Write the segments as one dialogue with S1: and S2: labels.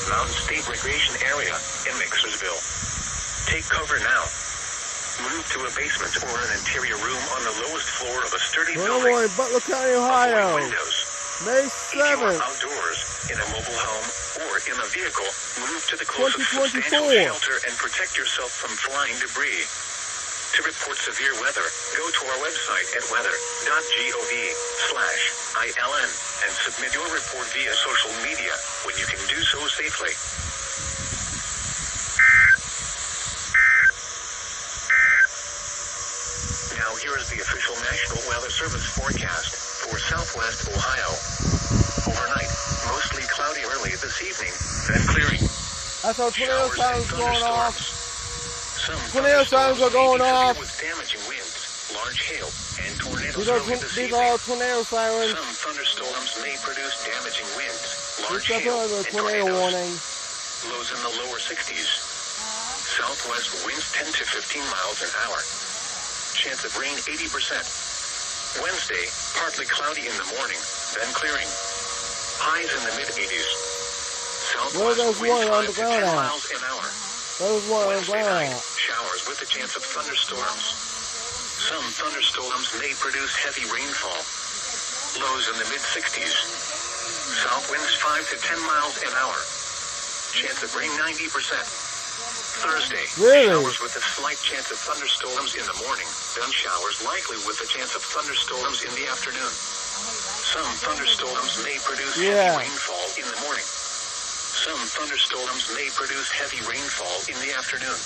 S1: Mountain State Recreation Area in Mixersville. Take cover now. Move to a basement or an interior room on the lowest floor of a sturdy building.
S2: Illinois, Butler County, Ohio.
S1: Avoid windows.
S2: May
S1: If you are
S2: 7th,
S1: outdoors, in a mobile home, or in a vehicle, move to the closest substantial
S2: 2024.
S1: shelter and protect yourself from flying debris. To report severe weather, go to our website at weather.gov/ILN and submit your report via social media when you can do so safely. Now here is the official National Weather Service forecast for Southwest Ohio. Overnight, mostly cloudy early this evening, then clearing.
S2: That's how tornado
S1: Showers and
S2: sounds going off.
S1: thunderstorms. Some
S2: Tornado sounds are going off.
S1: with damaging winds, large hail, and tornadoes
S2: These are,
S1: early this
S2: these
S1: evening.
S2: are all tornado sirens.
S1: Some thunderstorms may produce damaging winds, large
S2: This
S1: hail,
S2: is a
S1: and
S2: tornado
S1: tornadoes.
S2: warning.
S1: Lows in the lower 60s. Southwest winds 10 to 15 miles an hour. Chance of rain 80%. Wednesday, partly cloudy in the morning, then clearing. Highs in the mid-80s.
S2: Where are those
S1: Southwest winds
S2: ones on the
S1: 5 to 10
S2: ground at?
S1: miles an hour.
S2: Those ones
S1: Wednesday
S2: ground
S1: night,
S2: out.
S1: showers with a chance of thunderstorms. Some thunderstorms may produce heavy rainfall. Lows in the mid-60s. South winds 5 to 10 miles an hour. Chance of rain 90%. Thursday,
S2: Really?
S1: showers with a slight chance of thunderstorms in the morning, then showers likely with a chance of thunderstorms in the afternoon. Some thunderstorms may produce heavy rainfall in the morning. Some thunderstorms may produce heavy rainfall in the afternoon.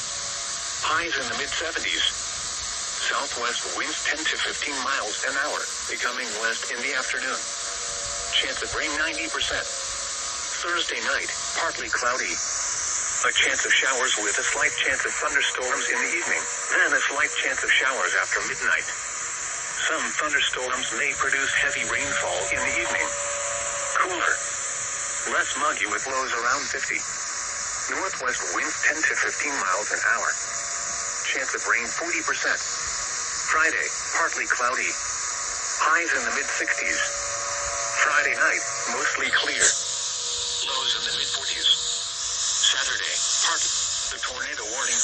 S1: Highs in the mid-70s. Southwest winds 10 to 15 miles an hour, becoming west in the afternoon. Chance of rain 90%. Thursday night, partly cloudy. A chance of showers with a slight chance of thunderstorms in the evening, then a slight chance of showers after midnight. Some thunderstorms may produce heavy rainfall in the evening. Cooler. Less muggy with lows around 50. Northwest winds 10 to 15 miles an hour. Chance of rain 40%. Friday, partly cloudy. Highs in the mid-60s. Friday night, mostly clear. Lows in the mid-40s. Saturday, partly. The tornado warning